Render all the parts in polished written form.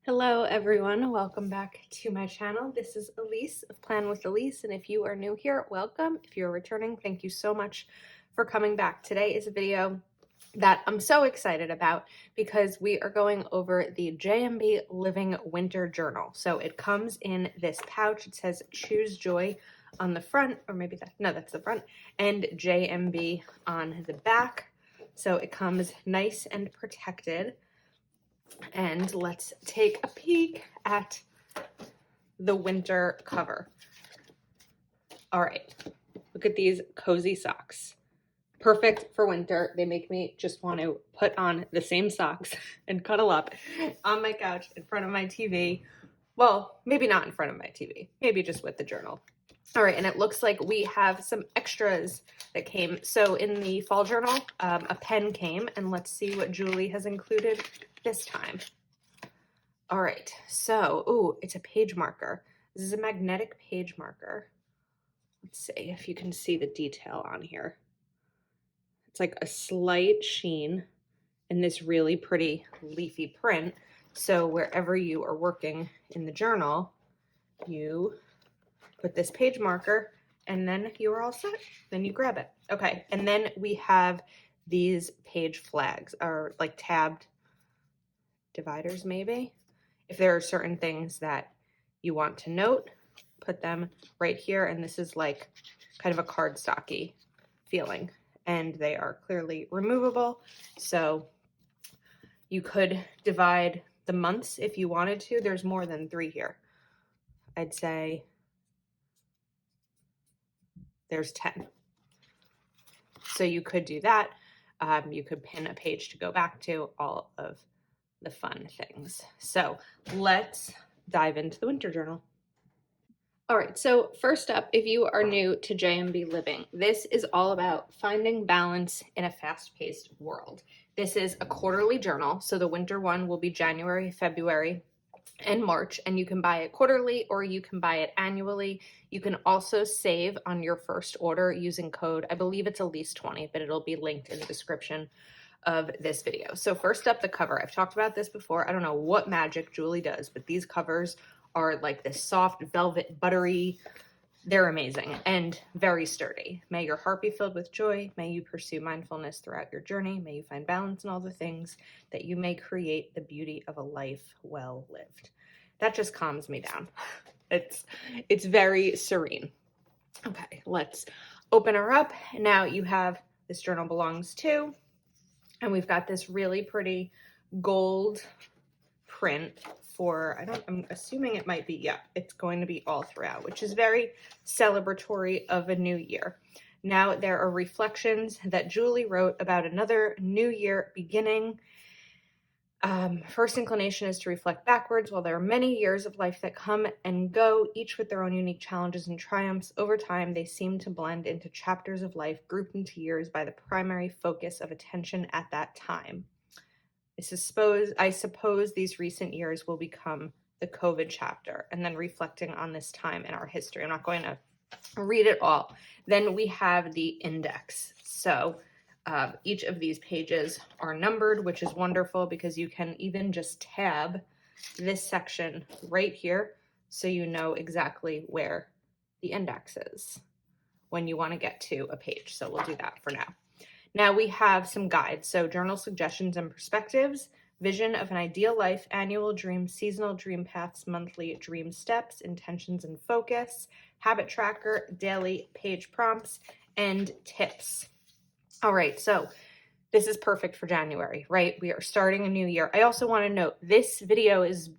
Hello everyone, welcome back to my channel. This is Elise of Plan with Elise, and if you are new here, welcome. If you're returning, thank you so much for coming back. Today is a video that I'm so excited about because we are going over the JMB Living Winter Journal. So it comes in this pouch. It says Choose Joy on the front, or maybe that's the front, and JMB on the back. So it comes nice and protected. And let's take a peek at the winter cover. All right, look at these cozy socks. Perfect for winter. They make me just want to put on the same socks and cuddle up on my couch in front of my TV. Well, maybe not in front of my TV, maybe just with the journal. All right, and it looks like we have some extras that came. So in the fall journal, a pen came, and let's see what Julie has included this time. All right, so, ooh, it's a page marker. This is a magnetic page marker. Let's see if you can see the detail on here. It's like a slight sheen in this really pretty leafy print. So wherever you are working in the journal, you put this page marker and then you're all set. Then you grab it. Okay, and then we have these page flags, or like tabbed dividers maybe. If there are certain things that you want to note, put them right here. And this is like kind of a cardstocky feeling. And they are clearly removable. So you could divide the months if you wanted to. There's more than 3 here. I'd say there's 10. So you could do that. You could pin a page to go back to, all of the fun things. So let's dive into the winter journal. All right, so first up, if you are new to JMB Living, this is all about finding balance in a fast-paced world. This is a quarterly journal, so the winter one will be January, February, and March, and you can buy it quarterly or you can buy it annually. You can also save on your first order using code, I believe it's Elise20, but it'll be linked in the description of this video. So first up, the cover. I've talked about this before. I don't know what magic Julie does, but these covers are like this soft velvet buttery. They're amazing and very sturdy. May your heart be filled with joy. May you pursue mindfulness throughout your journey. May you find balance in all the things, that you may create the beauty of a life well lived. That just calms me down. It's very serene. Okay, let's open her up. Now you have This Journal Belongs To, and we've got this really pretty gold print for, I'm assuming it might be, yeah, it's going to be all throughout, which is very celebratory of a new year. Now there are reflections that Julie wrote about another new year beginning. First inclination is to reflect backwards. While there are many years of life that come and go, each with their own unique challenges and triumphs, over time they seem to blend into chapters of life grouped into years by the primary focus of attention at that time. I suppose these recent years will become the COVID chapter, and then reflecting on this time in our history. I'm not going to read it all. Then we have the index. So each of these pages are numbered, which is wonderful because you can even just tab this section right here so you know exactly where the index is when you want to get to a page. So we'll do that for now. Now we have some guides. So journal suggestions and perspectives, vision of an ideal life, annual dreams, seasonal dream paths, monthly dream steps, intentions and focus, habit tracker, daily page prompts, and tips. All right, so this is perfect for January, right? We are starting a new year. I also want to note this video is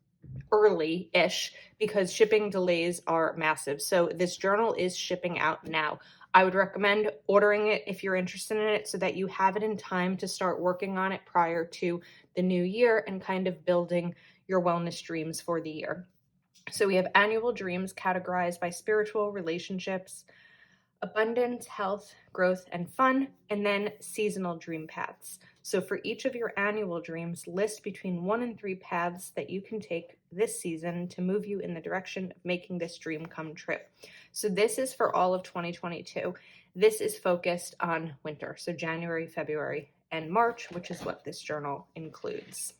early-ish because shipping delays are massive. So this journal is shipping out now. I would recommend ordering it if you're interested in it so that you have it in time to start working on it prior to the new year and kind of building your wellness dreams for the year. So we have annual dreams categorized by spiritual, relationships, abundance, health, growth, and fun, and then seasonal dream paths. So for each of your annual dreams, list between 1 and 3 paths that you can take this season to move you in the direction of making this dream come true. So this is for all of 2022. This is focused on winter, so January, February, and March, which is what this journal includes.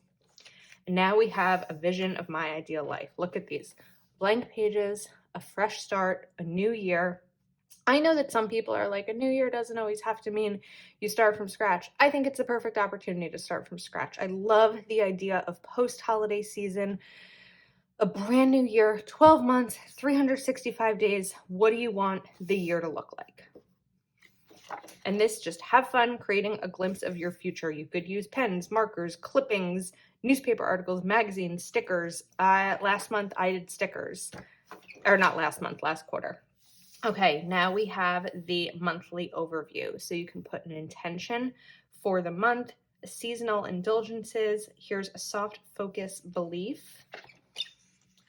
Now we have a vision of my ideal life. Look at these blank pages, a fresh start, a new year. I know that some people are like, a new year doesn't always have to mean you start from scratch. I think it's a perfect opportunity to start from scratch. I love the idea of post-holiday season, a brand new year, 12 months, 365 days. What do you want the year to look like? And this, just have fun creating a glimpse of your future. You could use pens, markers, clippings, newspaper articles, magazines, stickers. Last month I did stickers, or not last month, last quarter. Okay, now we have the monthly overview. So you can put an intention for the month, seasonal indulgences. Here's a soft focus belief.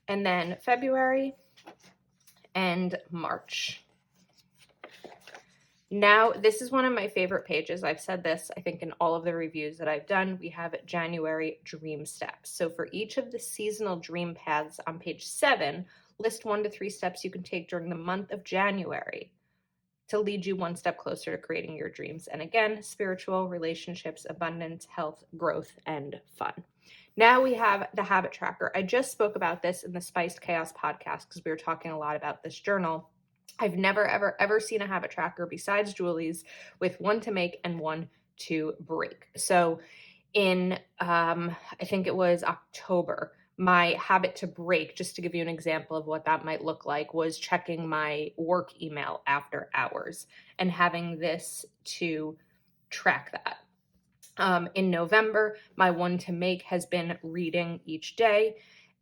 And then February and March. Now, this is one of my favorite pages. I've said this, I think, in all of the reviews that I've done. We have January dream steps. So for each of the seasonal dream paths on page 7, list 1 to 3 steps you can take during the month of January to lead you one step closer to creating your dreams. And again, spiritual, relationships, abundance, health, growth, and fun. Now we have the habit tracker. I just spoke about this in the Spiced Chaos podcast because we were talking a lot about this journal. I've never, ever, ever seen a habit tracker besides Julie's with 1 to make and 1 to break. So in, I think it was October, my habit to break, just to give you an example of what that might look like, was checking my work email after hours and having this to track that. In November, my 1 to make has been reading each day.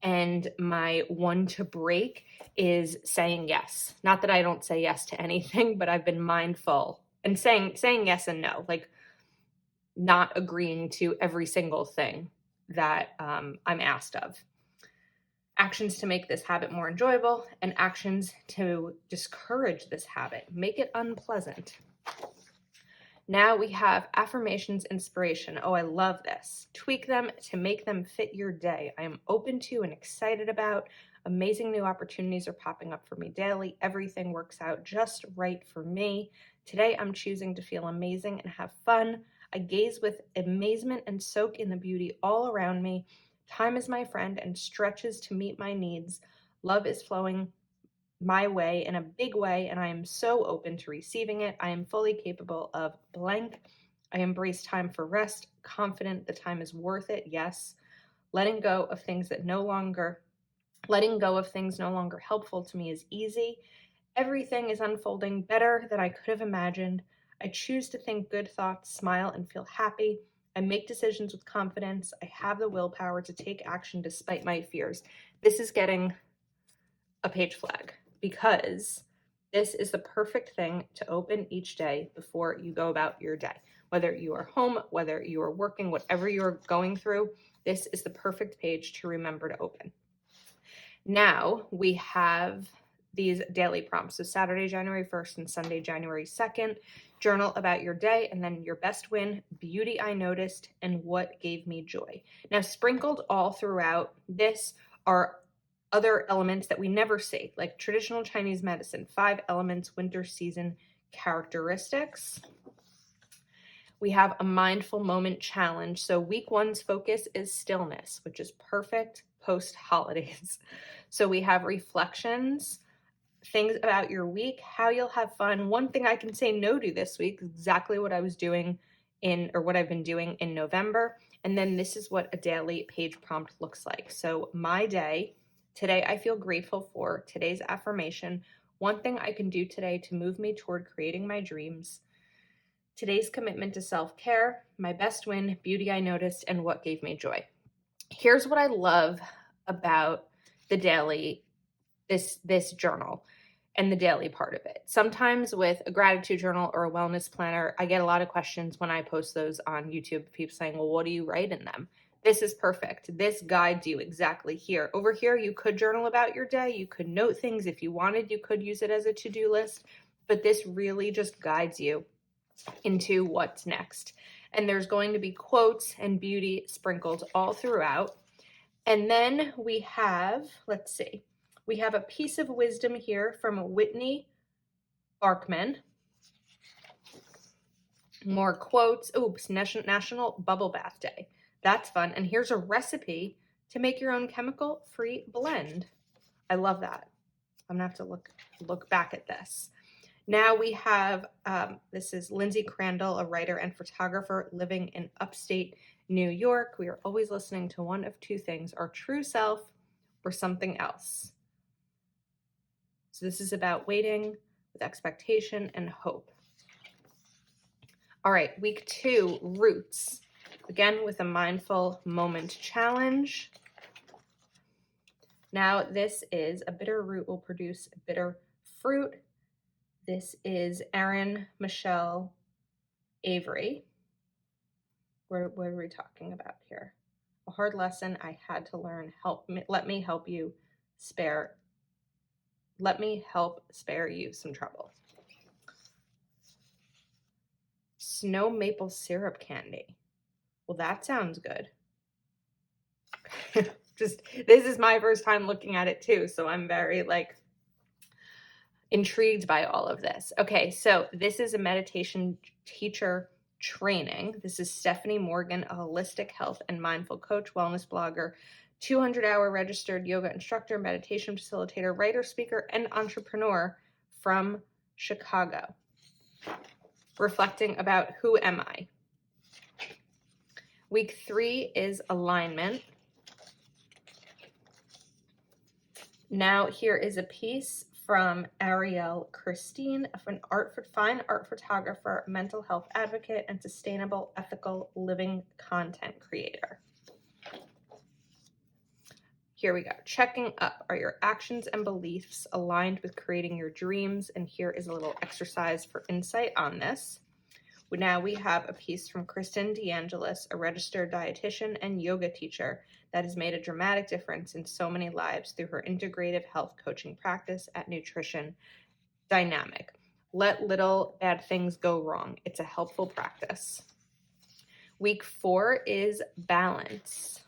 And my 1 to break is saying yes. Not that I don't say yes to anything, but I've been mindful and saying yes and no, like not agreeing to every single thing that I'm asked of. Actions to make this habit more enjoyable and actions to discourage this habit. Make it unpleasant. Now we have affirmations inspiration. Oh, I love this. Tweak them to make them fit your day. I am open to and excited about. Amazing new opportunities are popping up for me daily. Everything works out just right for me. Today I'm choosing to feel amazing and have fun. I gaze with amazement and soak in the beauty all around me. Time is my friend and stretches to meet my needs. Love is flowing my way in a big way, and I am so open to receiving it. I am fully capable of blank. I embrace time for rest, confident the time is worth it. Yes. Letting go of things no longer helpful to me is easy. Everything is unfolding better than I could have imagined. I choose to think good thoughts, smile, and feel happy. I make decisions with confidence. I have the willpower to take action despite my fears. This is getting a page flag, because this is the perfect thing to open each day before you go about your day. Whether you are home, whether you are working, whatever you're going through, this is the perfect page to remember to open. Now we have these daily prompts. So Saturday, January 1st and Sunday, January 2nd, journal about your day, and then your best win, beauty I noticed, and what gave me joy. Now, sprinkled all throughout this are other elements that we never see, like traditional Chinese medicine, 5 elements, winter season characteristics. We have a mindful moment challenge. So week 1's focus is stillness, which is perfect post holidays. So we have reflections, things about your week, how you'll have fun. One thing I can say no to this week, exactly what I was doing what I've been doing in November. And then this is what a daily page prompt looks like. So my day, today I feel grateful for. Today's affirmation, one thing I can do today to move me toward creating my dreams. Today's commitment to self-care, my best win, beauty I noticed, and what gave me joy. Here's what I love about the daily, this journal and the daily part of it. Sometimes with a gratitude journal or a wellness planner, I get a lot of questions when I post those on YouTube. People saying, well, what do you write in them? This is perfect. This guides you exactly here. Over here, you could journal about your day. You could note things if you wanted. You could use it as a to-do list, but this really just guides you into what's next. And there's going to be quotes and beauty sprinkled all throughout. And then we have, let's see, we have a piece of wisdom here from Whitney Barkman. More quotes. Oops, National Bubble Bath Day. That's fun. And here's a recipe to make your own chemical-free blend. I love that. I'm gonna have to look back at this. Now we have, this is Lindsay Crandall, a writer and photographer living in upstate New York. We are always listening to one of two things, our true self or something else. So this is about waiting with expectation and hope. All right, week 2, roots. Again, with a mindful moment challenge. Now this is a bitter root will produce a bitter fruit. This is Erin Michelle Avery. What are we talking about here? A hard lesson I had to learn. Let me help spare you some trouble. Snow maple syrup candy. Well, that sounds good. This is my first time looking at it too, so I'm very intrigued by all of this. Okay, so this is a meditation teacher training. This is Stephanie Morgan, a holistic health and mindful coach, wellness blogger, 200-hour registered yoga instructor, meditation facilitator, writer, speaker, and entrepreneur from Chicago. Reflecting about who am I? Week 3 is alignment. Now here is a piece from Arielle Christine, an fine art photographer, mental health advocate, and sustainable ethical living content creator. Here we go. Checking up. Are your actions and beliefs aligned with creating your dreams? And here is a little exercise for insight on this. Now we have a piece from Kristen DeAngelis, a registered dietitian and yoga teacher that has made a dramatic difference in so many lives through her integrative health coaching practice at Nutrition Dynamic. Let little bad things go wrong. It's a helpful practice. Week 4 is balance.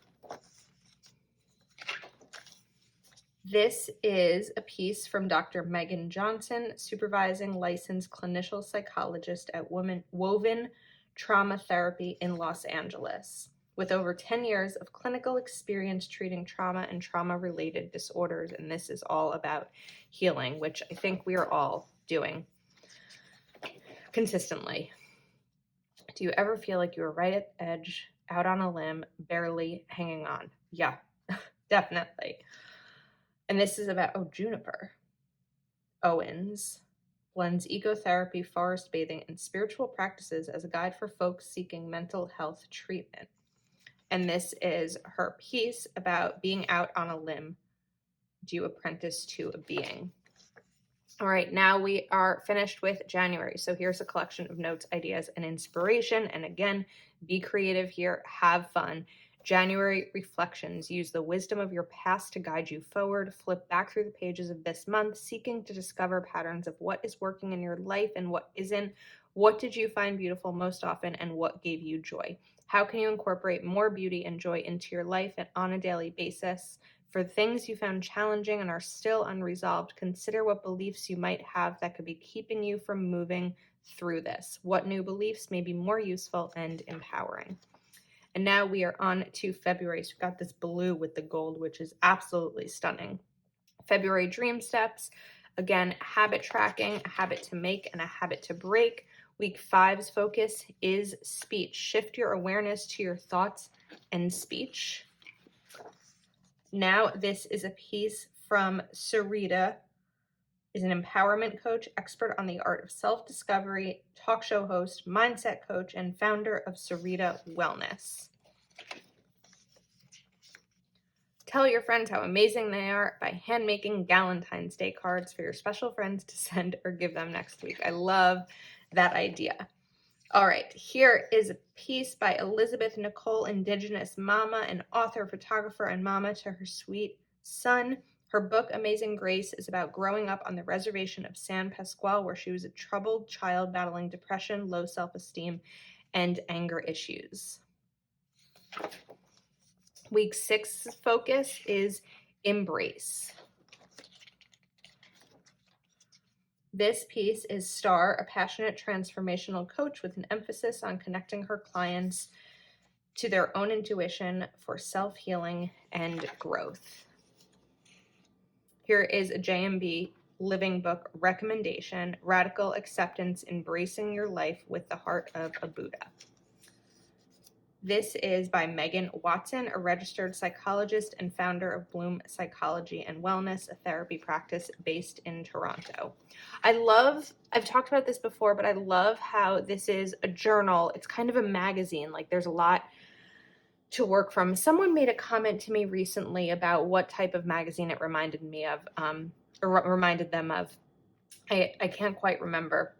This is a piece from Dr. Megan Johnson, supervising licensed clinical psychologist at Woven Trauma Therapy in Los Angeles, with over 10 years of clinical experience treating trauma and trauma-related disorders. And this is all about healing, which I think we are all doing consistently. Do you ever feel like you were right at the edge, out on a limb, barely hanging on? Yeah, definitely. And this is about, Juniper Owens blends ecotherapy, forest bathing, and spiritual practices as a guide for folks seeking mental health treatment. And this is her piece about being out on a limb. Do you apprentice to a being? All right, now we are finished with January. So here's a collection of notes, ideas, and inspiration. And again, be creative here, have fun. January reflections. Use the wisdom of your past to guide you forward. Flip back through the pages of this month, seeking to discover patterns of what is working in your life and what isn't. What did you find beautiful most often, and what gave you joy? How can you incorporate more beauty and joy into your life and on a daily basis? For things you found challenging and are still unresolved, consider what beliefs you might have that could be keeping you from moving through this. What new beliefs may be more useful and empowering? And now we are on to February. So we've got this blue with the gold, which is absolutely stunning. February dream steps. Again, habit tracking, a habit to make and a habit to break. Week 5's focus is speech. Shift your awareness to your thoughts and speech. Now this is a piece from Sarita, is an empowerment coach, expert on the art of self-discovery, talk show host, mindset coach, and founder of Sarita Wellness. Tell your friends how amazing they are by hand-making Valentine's Day cards for your special friends to send or give them next week. I love that idea. All right, here is a piece by Elizabeth Nicole, Indigenous mama and author, photographer, and mama to her sweet son. Her book, Amazing Grace, is about growing up on the reservation of San Pasqual, where she was a troubled child battling depression, low self-esteem, and anger issues. Week 6's focus is embrace. This piece is Star, a passionate transformational coach with an emphasis on connecting her clients to their own intuition for self-healing and growth. Here is a JMB Living Book recommendation, Radical Acceptance, Embracing Your Life with the Heart of a Buddha. This is by Megan Watson, a registered psychologist and founder of Bloom Psychology and Wellness, a therapy practice based in Toronto. I've talked about this before, but I love how this is a journal. It's kind of a magazine. Like, there's a lot to work from. Someone made a comment to me recently about what type of magazine it reminded me of, or reminded them of. I can't quite remember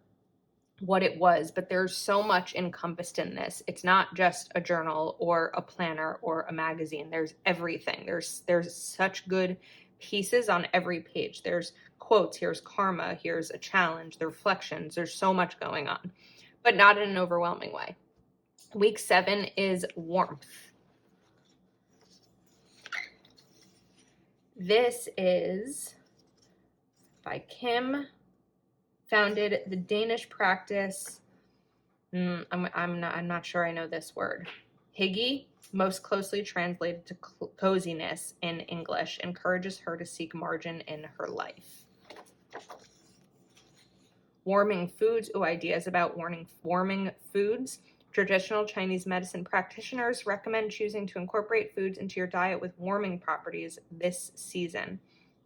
what it was, but there's so much encompassed in this. It's not just a journal or a planner or a magazine. There's everything. There's such good pieces on every page. There's quotes, here's karma, here's a challenge, the reflections. There's so much going on, but not in an overwhelming way. Week 7 is warmth. This is by Kim, founded the Danish practice. I'm not sure I know this word. Hygge, most closely translated to coziness in English, encourages her to seek margin in her life. Warming foods. Ideas about warming foods. Traditional Chinese medicine practitioners recommend choosing to incorporate foods into your diet with warming properties this season.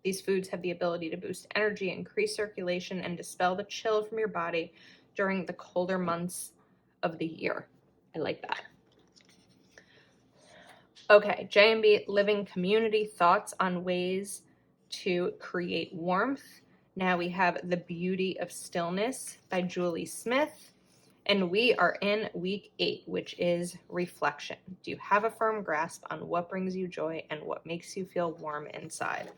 These foods have the ability to boost energy, increase circulation, and dispel the chill from your body during the colder months of the year. I like that. Okay, JMB Living Community, thoughts on ways to create warmth. Now we have The Beauty of Stillness by Julie Smith. And we are in week 8, which is reflection. Do you have a firm grasp on what brings you joy and what makes you feel warm inside?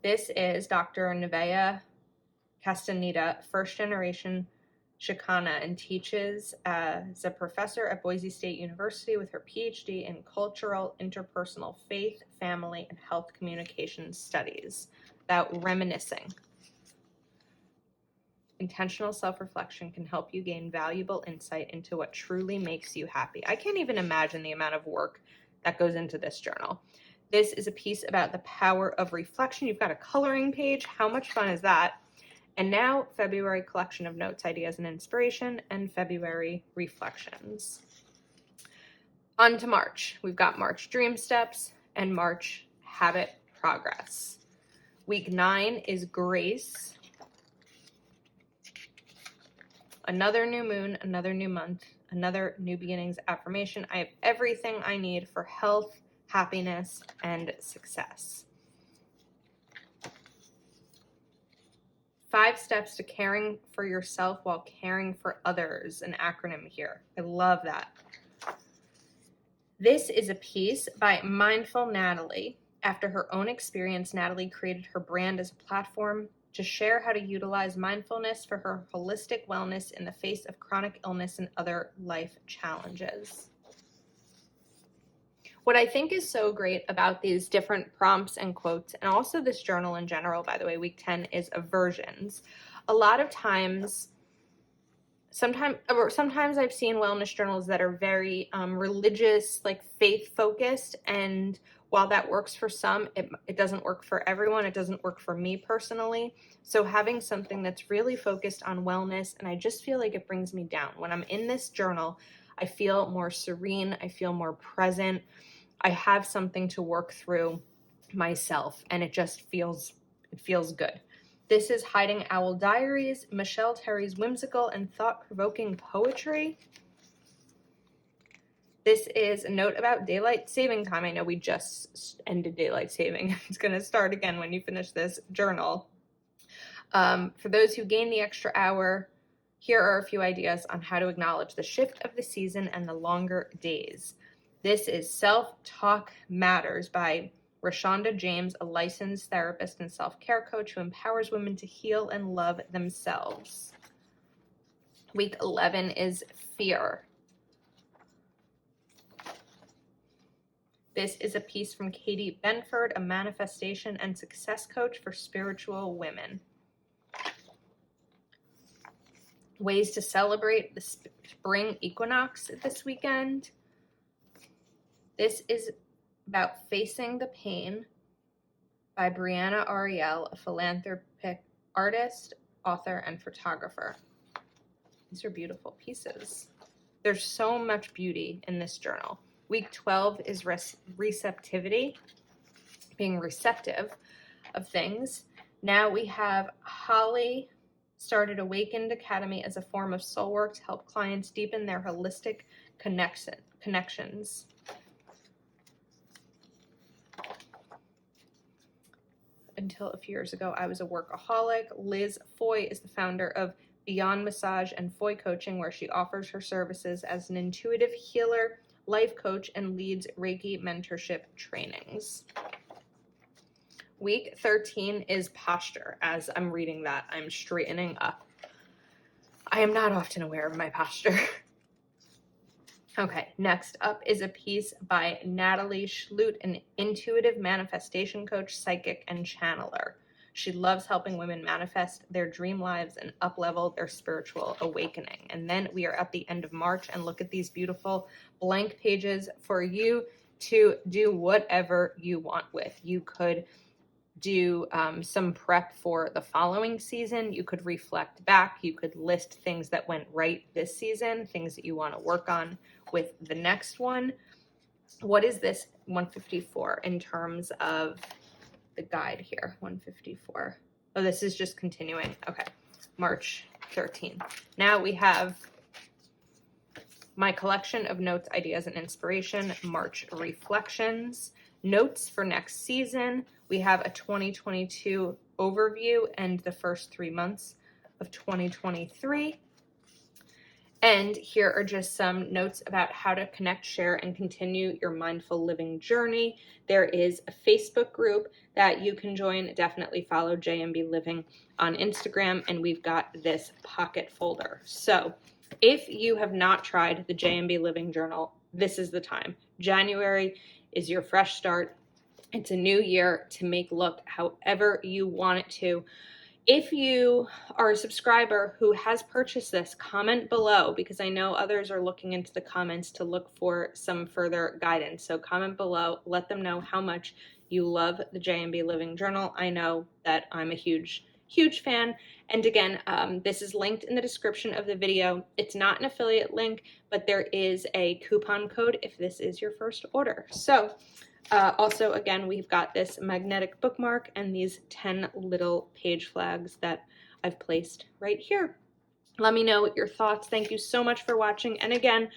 This is Dr. Nevaeh Castaneda, first generation Chicana, and teaches as a professor at Boise State University with her PhD in cultural, interpersonal, faith, family, and health communication studies. About reminiscing. Intentional self-reflection can help you gain valuable insight into what truly makes you happy. I can't even imagine the amount of work that goes into this journal. This is a piece about the power of reflection. You've got a coloring page. How much fun is that? And now, February collection of notes, ideas, and inspiration, and February reflections. On to March. We've got March Dream Steps and March Habit Progress. Week 9 is Grace. Another new moon, another new month, another new beginnings affirmation. I have everything I need for health, happiness, and success. 5 steps to caring for yourself while caring for others, an acronym here. I love that. This is a piece by Mindful Natalie. After her own experience, Natalie created her brand as a platform to share how to utilize mindfulness for her holistic wellness in the face of chronic illness and other life challenges. What I think is so great about these different prompts and quotes, and also this journal in general, by the way, week 10 is aversions. A lot of times, sometimes I've seen wellness journals that are very religious, like faith focused, and while that works for some, it doesn't work for everyone. It doesn't work for me personally. So having something that's really focused on wellness, and I just feel like it brings me down. When I'm in this journal, I feel more serene. I feel more present. I have something to work through myself, and it feels good. This is Hiding Owl Diaries, Michelle Terry's whimsical and thought-provoking poetry. This is a note about daylight saving time. I know we just ended daylight saving. It's going to start again when you finish this journal. For those who gain the extra hour, here are a few ideas on how to acknowledge the shift of the season and the longer days. This is Self-Talk Matters by Rashonda James, a licensed therapist and self-care coach who empowers women to heal and love themselves. Week 11 is Fear. This is a piece from Katie Benford, a manifestation and success coach for spiritual women. Ways to celebrate the spring equinox this weekend. This is about Facing the Pain by Brianna Ariel, a philanthropic artist, author, and photographer. These are beautiful pieces. There's so much beauty in this journal. Week 12 is receptivity, being receptive of things. Now we have Holly started Awakened Academy as a form of soul work to help clients deepen their holistic connections. Until a few years ago, I was a workaholic. Liz Foy is the founder of Beyond Massage and Foy Coaching, where she offers her services as an intuitive healer, life coach, and leads Reiki mentorship trainings. Week 13 is posture. As I'm reading that, I'm straightening up. I am not often aware of my posture. Okay, next up is a piece by Natalie Schlutt, an intuitive manifestation coach, psychic, and channeler. She loves helping women manifest their dream lives and up-level their spiritual awakening. And then we are at the end of March, and look at these beautiful blank pages for you to do whatever you want with. You could do some prep for the following season. You could reflect back. You could list things that went right this season, things that you want to work on with the next one. What is this 154 in terms of the guide here? 154. Oh, this is just continuing. Okay, March 13. Now we have my collection of notes, ideas, and inspiration, March reflections, notes for next season. We have a 2022 overview and the first 3 months of 2023. And here are just some notes about how to connect, share, and continue your mindful living journey. There is a Facebook group that you can join. Definitely follow JMB Living on Instagram, and we've got this pocket folder. So if you have not tried the JMB Living Journal, this is the time. January is your fresh start. It's a new year to make look however you want it to. If you are a subscriber who has purchased this, comment below, because I know others are looking into the comments to look for some further guidance. So comment below, let them know how much you love the JMB Living Journal. I know that I'm a huge fan. And again, this is linked in the description of the video. It's not an affiliate link, but there is a coupon code if this is your first order. So also, again, we've got this magnetic bookmark and these 10 little page flags that I've placed right here. Let me know your thoughts. Thank you so much for watching. And again,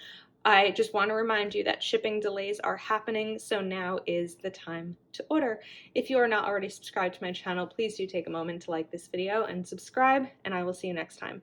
I just want to remind you that shipping delays are happening, so now is the time to order. If you are not already subscribed to my channel, please do take a moment to like this video and subscribe, and I will see you next time.